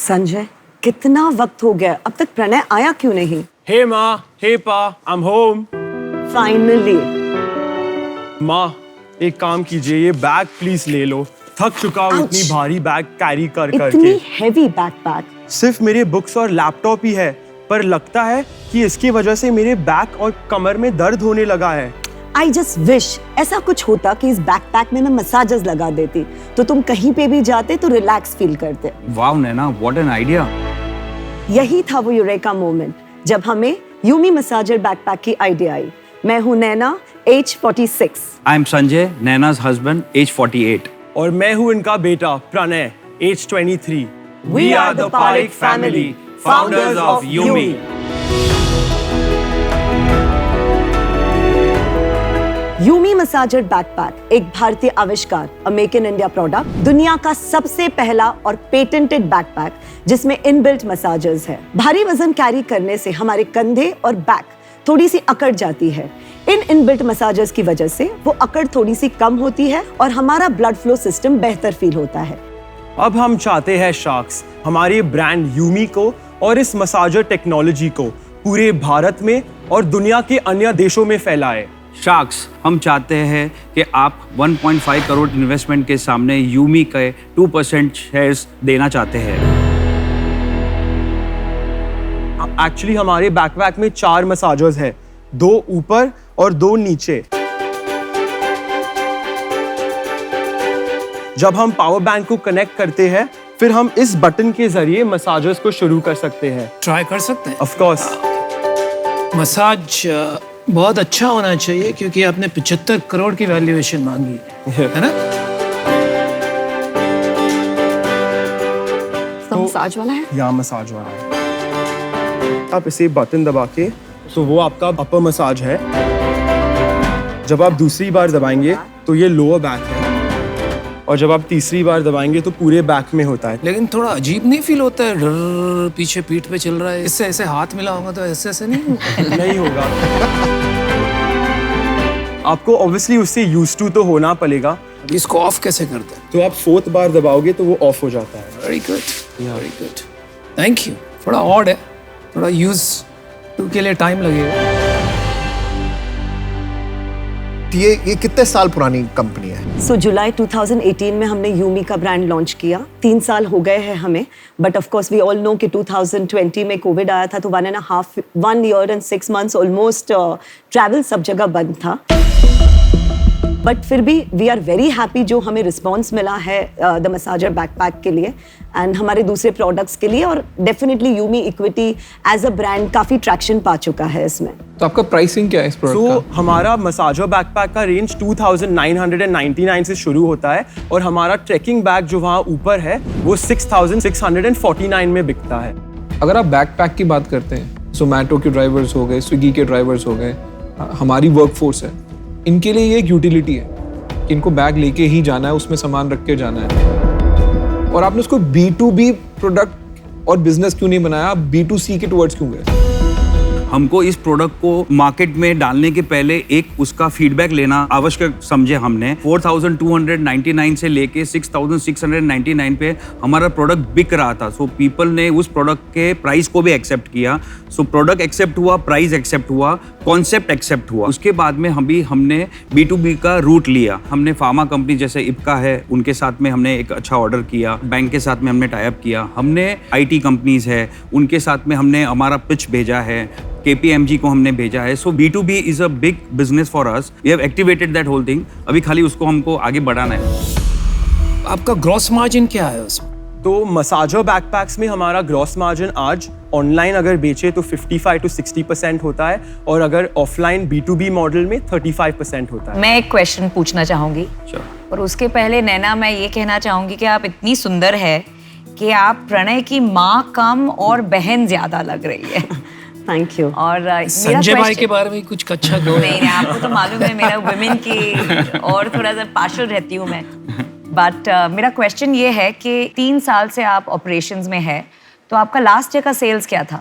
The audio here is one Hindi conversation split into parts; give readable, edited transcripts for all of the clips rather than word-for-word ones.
संजय, कितना वक्त हो गया, अब तक प्रणय आया क्यों नहीं? हे माँ, हे पा, I'm home. फाइनली। माँ, एक काम कीजिए, ये बैग प्लीज ले लो। थक चुका हूँ इतनी भारी बैग कैरी कर करके। इतनी हेवी बैकपैक। सिर्फ मेरे बुक्स और लैपटॉप ही है, पर लगता है कि इसकी वजह से मेरे बैक और कमर में दर्द होने लगा है। I just wish ऐसा कुछ होता कि इस बैकपैक में मैं मसाजेस लगा देती, तो तुम कहीं पे भी जाते तो रिलैक्स फील करते। Wow Naina, what an idea. यही था वो यूरेका मोमेंट जब हमें यूमी मसाजर बैकपैक की आइडिया आई। मैं हूँ Naina, age 46। I am Sanjay, Naina's husband, age 48। और मैं हूँ इनका बेटा Pranay, age 23। We are the Parekh family, founders of Yumi. Yumi massager backpack एक भारतीय आविष्कार, a make in India product, दुनिया का सबसे पहला और पेटेंटेड बैकपैक जिसमें इनबिल्ट मसाजर्स है। भारी वजन कैरी करने से हमारे कंधे और बैक थोड़ी सी अकड़ जाती है। इन इनबिल्ट मसाजर्स की वजह से वो अकड़ थोड़ी सी कम होती है और हमारा ब्लड फ्लो सिस्टम बेहतर फील होता है। अब हम चाहते हैं शार्क्स हमारे ब्रांड यूमी को और इस मसाजर टेक्नोलॉजी को पूरे भारत में और दुनिया के अन्य देशों में फैलाए। शार्क्स, हम चाहते हैं कि आप 1.5 करोड़ इन्वेस्टमेंट के सामने यूमी के 2% शेयर्स देना चाहते हैं। एक्चुअली हमारे बैकपैक में 4 मसाजर्स हैं, 2 ऊपर और 2 नीचे। जब हम पावर बैंक को कनेक्ट करते हैं, फिर हम इस बटन के जरिए मसाजर्स को शुरू कर सकते हैं। ट्राई कर सकते हैं? Of course. मसाज बहुत अच्छा होना चाहिए क्योंकि आपने 75 करोड़ की वैल्यूएशन मांगी है ना? तो मसाज वाला है? यहाँ मसाज वाला है। आप इसे बटन दबा के, तो वो आपका अपर मसाज है। जब आप दूसरी बार दबाएंगे तो ये लोअर बैक है, और जब आप तीसरी बार दबाएंगे तो पूरे बैक में होता है। लेकिन थोड़ा अजीब नहीं फील होता है? डर पीछे पीठ पे चल रहा है, इससे ऐसे हाथ मिला होगा तो ऐसे ऐसे नहीं नहीं होगा। आपको ऑब्वियसली उससे यूज टू तो होना पड़ेगा। इसको ऑफ कैसे करते हैं? तो आप 4th बार दबाओगे तो वो ऑफ हो जाता है। Very good, very good, thank you. थोड़ा ऑड है, थोड़ा यूज टू के लिए टाइम लगेगा। ये कितने साल पुरानी कंपनी है? सो जुलाई 2018 में हमने यूमी का ब्रांड लॉन्च किया। 3 साल हो गए हैं हमें, but of course we all know कि 2020 में कोविड आया था, तो 1 year and 6 months almost travel सब जगह बंद था। बट फिर भी वी आर वेरी हैप्पी जो हमें रिस्पॉन्स मिला है द मसाजर बैकपैक के लिए एंड हमारे दूसरे प्रोडक्ट्स के लिए, और definitely Yumi equity as a brand काफी ट्रैक्शन पा चुका है इसमें। तो आपका प्राइसिंग क्या है इस प्रोडक्ट का? हमारा मसाजर बैकपैक का रेंज 2999 से शुरू होता है, और हमारा ट्रैकिंग बैग जो वहाँ ऊपर है वो 6649 में बिकता है। अगर आप बैकपैक की बात करते हैं, जोमैटो के ड्राइवर्स हो गए, स्विगी के ड्राइवर्स हो गए, हमारी वर्कफोर्स है, इनके लिए ये एक यूटिलिटी है कि इनको बैग लेके ही जाना है, उसमें सामान रख के जाना है। और आपने उसको B2B प्रोडक्ट और बिजनेस क्यों नहीं बनाया? आप B2C के टुवर्ड्स क्यों गए? हमको इस प्रोडक्ट को मार्केट में डालने के पहले एक उसका फीडबैक लेना आवश्यक समझे हमने। 4299 से लेके 6699 पे हमारा प्रोडक्ट बिक रहा था। सो पीपल ने उस प्रोडक्ट के प्राइस को भी एक्सेप्ट किया। सो प्रोडक्ट एक्सेप्ट हुआ, प्राइस एक्सेप्ट हुआ, कॉन्सेप्ट एक्सेप्ट हुआ। उसके बाद में हमने B2B का रूट लिया। हमने फार्मा कंपनी जैसे इप्का है, उनके साथ में हमने एक अच्छा ऑर्डर किया। बैंक के साथ में हमने टाई अप किया। हमने IT कंपनीज है, उनके साथ में हमने हमारा पिच भेजा है। KPMG को हमने भेजा है। So B2B is a big business for us. We have activated that whole thing. अभी खाली उसको हमको आगे बढ़ाना है। आपका ग्रॉस मार्जिन क्या है उसमें? तो मसाजर बैकपैक्स में हमारा ग्रॉस मार्जिन आज ऑनलाइन अगर बेचे तो 55 to 60% होता है, और अगर ऑफलाइन B2B मॉडल में 35% होता है। मैं एक क्वेश्चन पूछना चाहूंगी, और उसके पहले नैना मैं ये कहना चाहूंगी कि आप इतनी सुंदर है कि आप प्रणय की माँ कम और बहन ज्यादा लग रही है। Thank you. और संजय भाई के बारे में कुछ अच्छा कहो। नहीं, आपको तो मालूम है मेरा वुमेन की और थोड़ा सा पार्शल रहती हूँ मैं। बट मेरा क्वेश्चन ये है कि 3 साल से आप ऑपरेशंस में है, तो आपका लास्ट ईयर का सेल्स क्या था?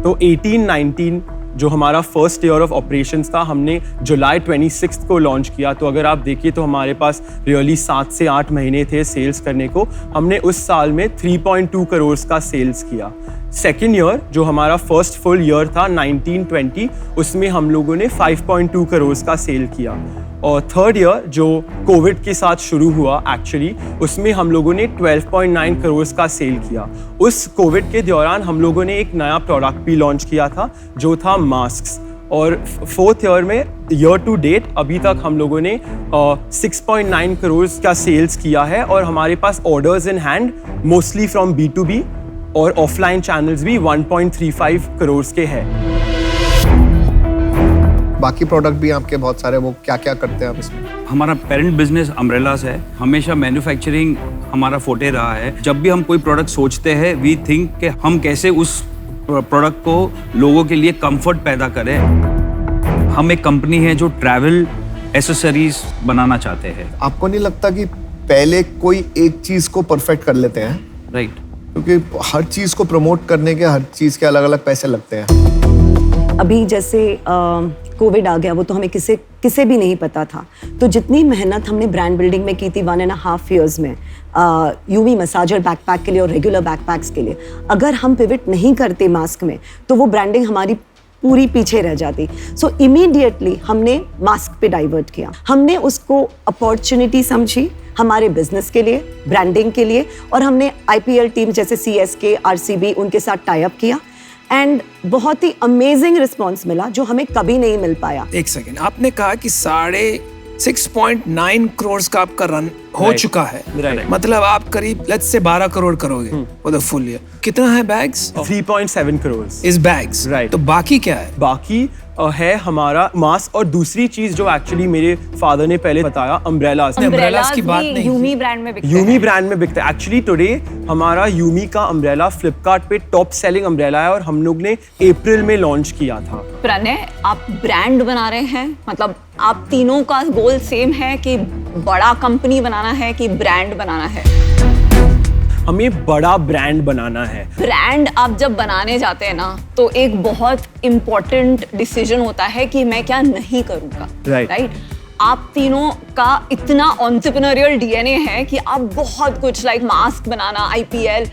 तो 18-19 जो हमारा फर्स्ट ईयर ऑफ ऑपरेशंस था, हमने जुलाई 26 को लॉन्च किया। तो अगर आप देखिए तो हमारे पास रियली 7 से 8 महीने थे सेल्स करने को। हमने उस साल में 3.2 करोड़ का सेल्स किया। सेकेंड ईयर जो हमारा फर्स्ट फुल ईयर था 1920, उसमें हम लोगों ने 5.2 करोड़ का सेल किया। और थर्ड ईयर जो कोविड के साथ शुरू हुआ एक्चुअली, उसमें हम लोगों ने 12.9 करोड़ का सेल किया। उस कोविड के दौरान हम लोगों ने एक नया प्रोडक्ट भी लॉन्च किया था जो था मास्क्स। और फोर्थ ईयर में ईयर टू डेट अभी तक हम लोगों ने 6.9 करोड़ का सेल्स किया है। और हमारे पास orders in hand mostly from B2B और ऑफलाइन चैनल्स भी 1.35 करोड़ के हैं। बाकी प्रोडक्ट भी आपके बहुत सारे, वो क्या क्या करते हैं आप इसमें? हमारा पेरेंट बिजनेस अम्ब्रेलास है। हमेशा मैन्युफैक्चरिंग हमारा फोटे रहा है। जब भी हम कोई प्रोडक्ट सोचते हैं, वी थिंक कि हम कैसे उस प्रोडक्ट को लोगों के लिए कंफर्ट पैदा करें। हम एक कंपनी है जो ट्रैवल एसेसरीज बनाना चाहते हैं। आपको नहीं लगता कि पहले कोई एक चीज को परफेक्ट कर लेते हैं? राइट। क्योंकि हर चीज को प्रमोट करने के, हर चीज के अलग अलग पैसे लगते हैं। अभी जैसे कोविड आ गया, वो तो हमें किसे भी नहीं पता था। तो जितनी मेहनत हमने ब्रांड बिल्डिंग में की थी 1.5 years में, यूमी मसाजर बैकपैक के लिए और रेगुलर बैकपैक्स के लिए, अगर हम पिवट नहीं करते मास्क में तो वो ब्रांडिंग हमारी पूरी पीछे रह जाती। सो इमीडिएटली हमने मास्क पे डाइवर्ट किया। हमने उसको अपॉर्चुनिटी समझी हमारे बिजनेस के लिए, ब्रांडिंग के लिए, और हमने IPL टीम जैसे CSK, RCB उनके साथ टाई अप किया एंड बहुत ही अमेजिंग रिस्पॉन्स मिला जो हमें कभी नहीं मिल पाया। एक सेकेंड, आपने कहा कि 6.9 करोड़ का आपका रन हो चुका है। मतलब आप करीब लेट्स से 12 करोड़ करोगे फॉर द फुल ईयर। कितना है बैग्स? 3.7 करोड़ इस बैग्स। Right. तो बाकी क्या है? बाकी है हमारा मास्क, और दूसरी चीज जो एक्चुअली मेरे फादर ने पहले बताया, अम्ब्रेलास। अम्ब्रेलास की बात नहीं, यूमी ब्रांड में बिकते यूमी हैं। ब्रांड में बिकता है। एक्चुअली टुडे हमारा यूमी का अम्ब्रेला फ्लिपकार्ट पे टॉप सेलिंग अम्ब्रेला है और हम लोग ने अप्रैल में लॉन्च किया था। प्रणय, आप ब्रांड बना रहे हैं, मतलब आप तीनों का गोल सेम है कि बड़ा कंपनी बनाना है कि ब्रांड बनाना है? हमें बड़ा ब्रांड बनाना है। ब्रांड आप जब बनाने जाते हैं ना, तो एक बहुत इम्पोर्टेंट डिसीजन होता है कि मैं क्या नहीं करूँगा। राइट। आप तीनों का इतना एंटरप्रेन्योरियल DNA है कि आप बहुत कुछ लाइक मास्क बनाना, IPL,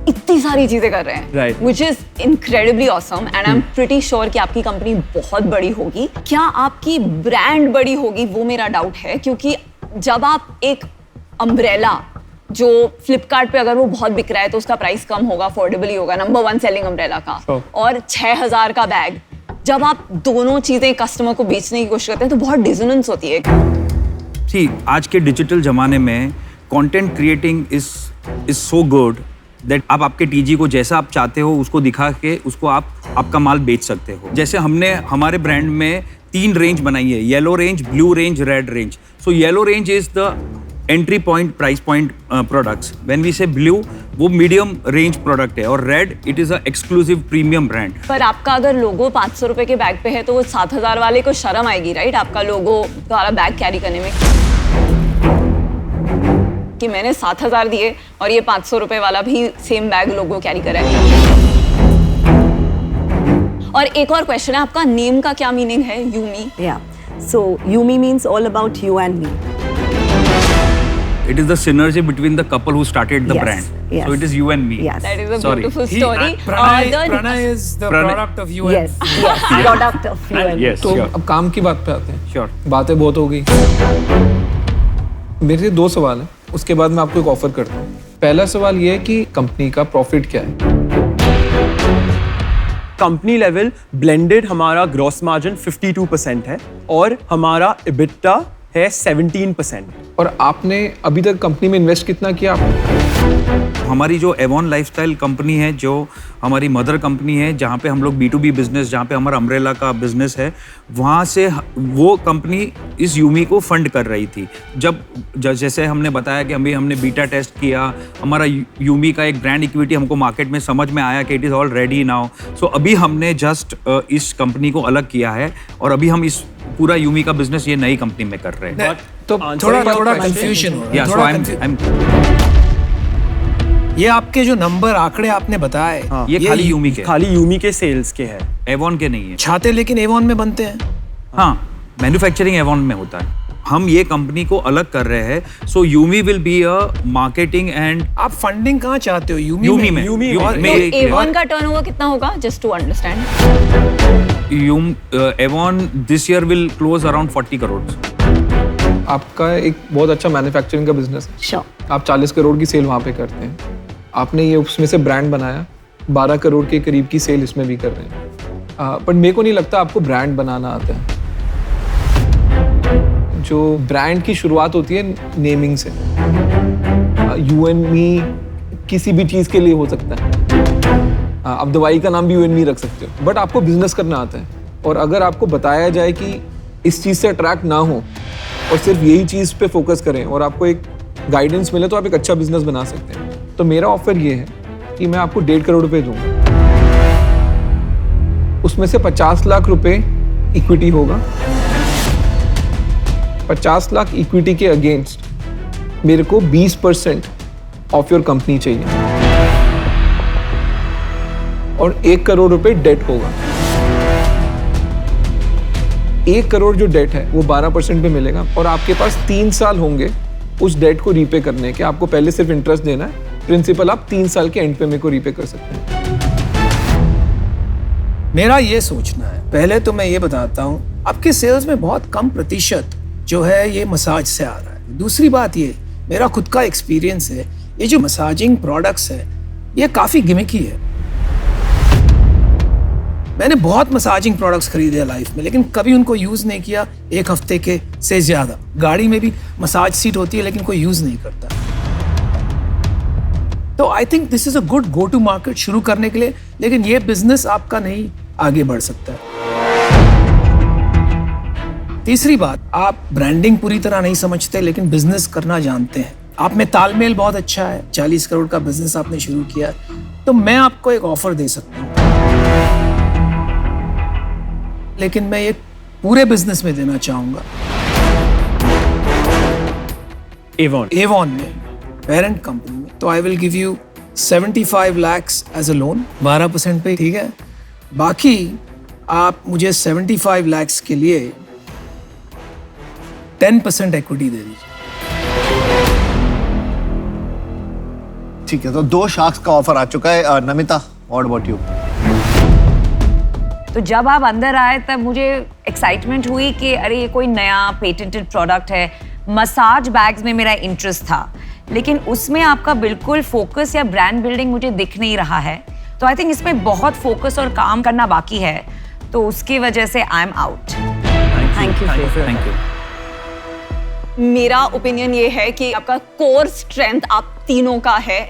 इतनी सारी चीजें कर रहे हैं, which is incredibly awesome and I am pretty sure कि आपकी कंपनी बहुत बड़ी होगी। क्या आपकी ब्रांड बड़ी होगी, वो मेरा डाउट है, क्योंकि जब आप एक अम्ब्रेला जो फ्लिपकार्ट पे अगर वो बहुत बिक रहा है तो उसका प्राइस कम होगा, अफोर्डेबल ही होगा, नंबर 1 सेलिंग अम्ब्रेला का, और 6000 का बैग, जब आप दोनों चीजें कस्टमर को बेचने की कोशिश करते हैं तो बहुत डिसोनेंस होती है। सी, आज के डिजिटल जमाने में content creating is so good that आप आपके TG को जैसा आप चाहते हो उसको दिखा के उसको आपका माल बेच सकते हो। जैसे हमने हमारे ब्रांड में 3 रेंज बनाई है, yellow range, blue range, red range. So yellow range is the entry point, price point products. When we say blue, वो मीडियम रेंज प्रोडक्ट है, और red it is a exclusive premium brand. पर आपका अगर लोगो 500 रुपए के बैग पे है तो वो 7000 वाले को शर्म आएगी, राइट? आपका लोगो वाला बैग कैरी करने में कि मैंने 7000 दिए और ये 500 रुपए वाला भी सेम बैग लोगो कैरी करे। और एक और क्वेश्चन है, आपका नेम का क्या मीनिंग है, Yumi? Yeah. So Yumi means all about you and me. It is the synergy between the couple who started the Yes, brand. yes. So it is you and me. Yes. That is a Sorry. beautiful story. Pranay is the Pranay. product of you. Yes, yes, product of you and me. Yes, तो sure. अब काम की बात पे आते हैं। Sure. बातें बहुत हो गई। मेरे 2 सवाल हैं, उसके बाद मैं आपको एक ऑफर करता हूँ। पहला सवाल ये है कि कंपनी का प्रॉफिट क्या है? कंपनी लेवल ब्लेंडेड हमारा ग्रॉस मार्जिन 52% है और हमारा EBITDA है 17%। और आपने अभी तक कंपनी में इन्वेस्ट कितना किया? हमारी जो एवॉन लाइफस्टाइल कंपनी है, जो हमारी मदर कंपनी है, जहाँ पे हम लोग B2B बिजनेस, जहाँ पे हमारा अम्ब्रेला का बिजनेस है, वहाँ से वो कंपनी इस यूमी को फंड कर रही थी। जैसे हमने बताया कि हमने बीटा टेस्ट किया, हमारा यूमी का एक ब्रांड इक्विटी हमको मार्केट में समझ में आया कि it is all ready now. So अभी हमने जस्ट इस कंपनी को अलग किया है और अभी हम इस पूरा यूमी का बिजनेस ये नई कंपनी में कर रहे हैं। तो थोड़ा कंफ्यूजन हो रहा है। Yeah, so I'm ये आपके जो नंबर आंकड़े आपने बताए, हाँ, ये खाली यूमी के, खाली यूमी के सेल्स के है, एवॉन के नहीं है। छाते लेकिन एवॉन में बनते हैं। हाँ, मैन्युफैक्चरिंग एवॉन में होता है। हम ये कंपनी को अलग कर रहे हैं, so Yumi will be a marketing and. आप फंडिंग कहाँ चाहते हो? यूमी में। एवॉन का टर्नओवर कितना होगा, just to understand? Avon this year will close around 40 crore. आपका एक बहुत अच्छा मैन्युफैक्चरिंग का बिजनेस है। Sure. आप 40 करोड़ की सेल वहाँ पे करते हैं। आपने ये उसमें से ब्रांड बनाया, 12 करोड़ के करीब की सेल इसमें भी कर रहे हैं। पर मेरे को नहीं लगता आपको ब्रांड बनाना आता है। जो ब्रांड की शुरुआत होती है नेमिंग से। यू एंड मी किसी भी चीज़ के लिए हो सकता है। आप दवाई का नाम भी यू एंड मी रख सकते हो, बट आपको बिजनेस करना आता है। और अगर आपको बताया जाए कि इस चीज़ से अट्रैक्ट ना हो और सिर्फ यही चीज़ पे फोकस करें और आपको एक गाइडेंस मिले, तो आप एक अच्छा बिजनेस बना सकते हैं। तो मेरा ऑफर ये है कि मैं आपको 1.5 करोड़ रुपए दूंगा, उसमें से 50 लाख रुपए इक्विटी होगा। 50 लाख इक्विटी के अगेंस्ट मेरे को 20% ऑफ योर कंपनी चाहिए और 1 करोड़ रुपए डेट होगा। 1 करोड़ जो डेट है वो 12% पे मिलेगा और आपके पास 3 साल होंगे उस डेट को रीपे करने के। आपको पहले सिर्फ इंटरेस्ट देना है, प्रिंसिपल आप 3 साल के एंड पे मेरे को रीपे कर सकते हैं। मेरा ये सोचना है, पहले तो मैं ये बताता हूँ, आपके सेल्स में बहुत कम प्रतिशत जो है ये मसाज से आ रहा है। दूसरी बात ये, मेरा खुद का एक्सपीरियंस है, ये जो मसाजिंग प्रोडक्ट्स है ये काफ़ी गिमिकी है। मैंने बहुत मसाजिंग प्रोडक्ट्स खरीदे लाइफ में, लेकिन कभी उनको यूज़ नहीं किया 1 हफ्ते के से ज़्यादा। गाड़ी में भी मसाज सीट होती है लेकिन कोई यूज़ नहीं करता। तो I think this is a good go to market शुरू करने के लिए, लेकिन ये बिजनेस आपका नहीं आगे बढ़ सकता। तीसरी बात, आप ब्रांडिंग पूरी तरह नहीं समझते लेकिन बिजनेस करना जानते हैं। आप में तालमेल बहुत अच्छा है, 40 करोड़ का बिजनेस आपने शुरू किया, तो मैं आपको एक ऑफर दे सकता हूँ, लेकिन मैं ये पूरे बिजनेस में देना चाहूंगा। एवॉन में, पेरेंट कंपनी में। तो I will give you 75 lakhs as a loan, 12% पे, ठीक है? बाकी आप मुझे 75 lakhs के लिए 10% इक्विटी दे दीजिए। ठीक है, तो 2 शार्क्स का ऑफर आ चुका है। Namita, what about you? तो जब आप अंदर आए तब मुझे एक्साइटमेंट हुई कि अरे ये कोई नया पेटेंटेड प्रोडक्ट है। मसाज बैग्स में मेरा इंटरेस्ट था, लेकिन उसमें आपका बिल्कुल फोकस या ब्रांड बिल्डिंग मुझे दिख नहीं रहा है। तो आई थिंक इसमें बहुत फोकस और काम करना बाकी है, तो उसकी वजह से आई एम आउट। Thank you. मेरा ओपिनियन ये है कि आपका कोर स्ट्रेंथ आप तीनों का है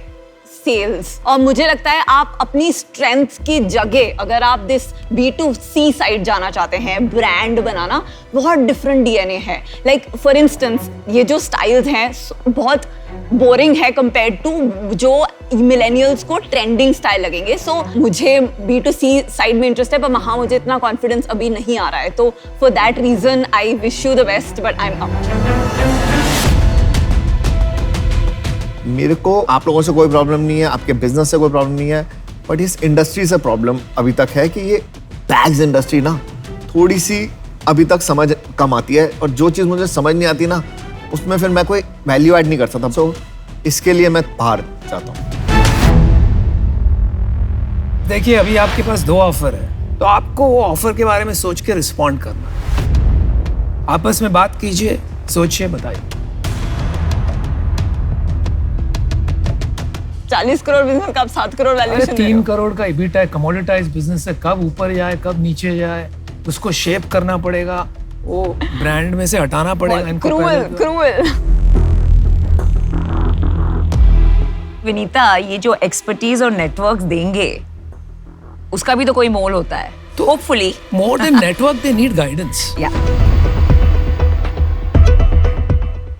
सेल्स, और मुझे लगता है आप अपनी स्ट्रेंथ की जगह अगर आप दिस B2C साइड जाना चाहते हैं, ब्रांड बनाना, बहुत डिफरेंट डीएनए है। लाइक फॉर इंस्टेंस ये जो स्टाइल्स हैं बहुत बोरिंग है कंपेयर्ड टू जो मिलेनियल्स को ट्रेंडिंग स्टाइल लगेंगे। सो मुझे B2C साइड में इंटरेस्ट है, पर वहाँ मुझे इतना कॉन्फिडेंस अभी नहीं आ रहा है। तो for that reason I wish you the best, but I am out. मेरे को आप लोगों से कोई प्रॉब्लम नहीं है, आपके बिजनेस से कोई प्रॉब्लम नहीं है, बट इस इंडस्ट्री से प्रॉब्लम अभी तक है कि ये बैग्स इंडस्ट्री ना थोड़ी सी अभी तक समझ कम आती है, और जो चीज़ मुझे समझ नहीं आती ना उसमें फिर मैं कोई वैल्यू ऐड नहीं कर सकता। सो इसके लिए मैं बाहर जाता हूँ। देखिए, अभी आपके पास 2 ऑफर है, तो आपको वो ऑफर के बारे में सोच के रिस्पॉन्ड करना है। आपस में बात कीजिए, सोचिए, बताइए। 40 करोड़ बिजनेस का आप 7 करोड़ वैल्यूएशन 3 करोड़ का EBITDA है, कमोडिटाइज बिजनेस है, कब ऊपर जाए कब नीचे जाए उसको शेप करना पड़ेगा, वो ब्रांड में से हटाना पड़ेगा इनको। क्रूअल। विनीता, ये जो एक्सपर्टीज और नेटवर्क देंगे उसका भी तो कोई मोल होता है, तो hopefully more than network they need guidance. या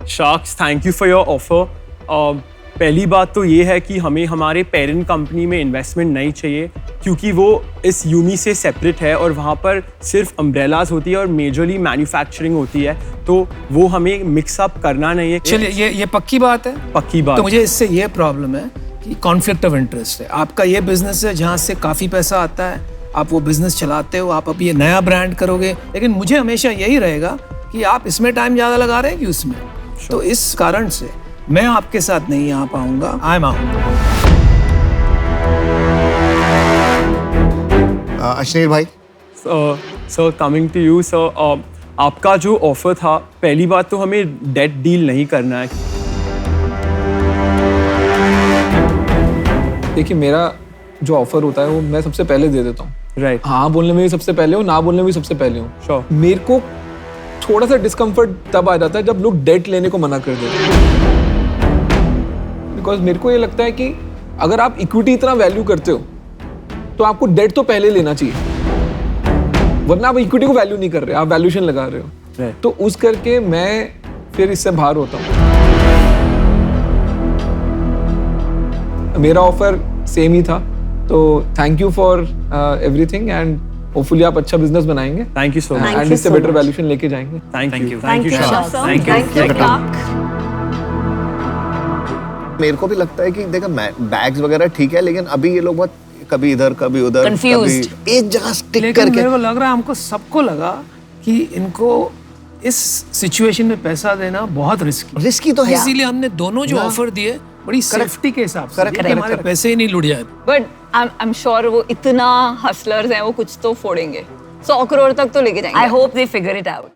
sharks, thank you for your offer. पहली बात तो ये है कि हमें हमारे पेरेंट कंपनी में इन्वेस्टमेंट नहीं चाहिए, क्योंकि वो इस यूमी से सेपरेट है और वहाँ पर सिर्फ अम्ब्रेलाज होती है और मेजरली मैन्युफैक्चरिंग होती है, तो वो हमें मिक्सअप करना नहीं है। चलिए, ये पक्की बात है। पक्की बात। तो मुझे इससे ये प्रॉब्लम है कि कॉन्फ्लिक्ट ऑफ इंटरेस्ट है। आपका ये बिजनेस है जहाँ से काफ़ी पैसा आता है, आप वो बिजनेस चलाते हो, आप अब ये नया ब्रांड करोगे, लेकिन मुझे हमेशा यही रहेगा कि आप इसमें टाइम ज़्यादा लगा रहे हैं कि उसमें। तो इस कारण से मैं आपके साथ नहीं आ पाऊंगा। आई एम आउट। अश्नीर भाई, sir coming to you sir, आपका जो ऑफर था, पहली बात तो हमें डेट डील नहीं करना है। देखिए, मेरा जो ऑफर होता है वो मैं सबसे पहले दे देता हूँ। राइट। हाँ बोलने में भी सबसे पहले हूँ, ना बोलने में भी सबसे पहले हूँ। Sure. मेरे को थोड़ा सा डिस्कम्फर्ट तब आ जाता है जब लोग डेट लेने को मना कर देते हैं। बिकॉज मेरे को ये लगता है कि अगर आप इक्विटी इतना वैल्यू करते हो तो आपको डेट तो पहले लेना चाहिए, वरना आप इक्विटी को वैल्यू नहीं कर रहे, आप वैल्यूएशन लगा रहे हो। Right. तो उस करके मैं फिर इससे बाहर होता हूँ। मेरा ऑफर सेम ही था, तो thank you for everything and hopefully आप अच्छा बिजनेस बनाएंगे thank you so much. Thank and you इससे so बेटर much. वैल्यूएशन लेके जाएंगे। Thank you Thank you, Shah. Thank you. मेरे को भी लगता है कि देखो बैग्स वगैरह ठीक है, लेकिन अभी ये लोग बहुत कभी इधर कभी उधर, Confused. कभी एक जगह स्टिक लेकिन करके। मेरे को लग रहा है, हमको सबको लगा कि इनको इस सिचुएशन में पैसा देना बहुत रिस्की तो है। इसीलिए हमने दोनों जो ऑफर दिए बड़ी सेफ्टी के हिसाब से Correct, कि हमारे पैसे ही नहीं लुट जाए। बट आई एम श्योर वो इतना हसलर्स हैं, वो कुछ तो फोड़ेंगे, 100 करोड़ तक तो लेके जाएंगे। I hope they figure it out.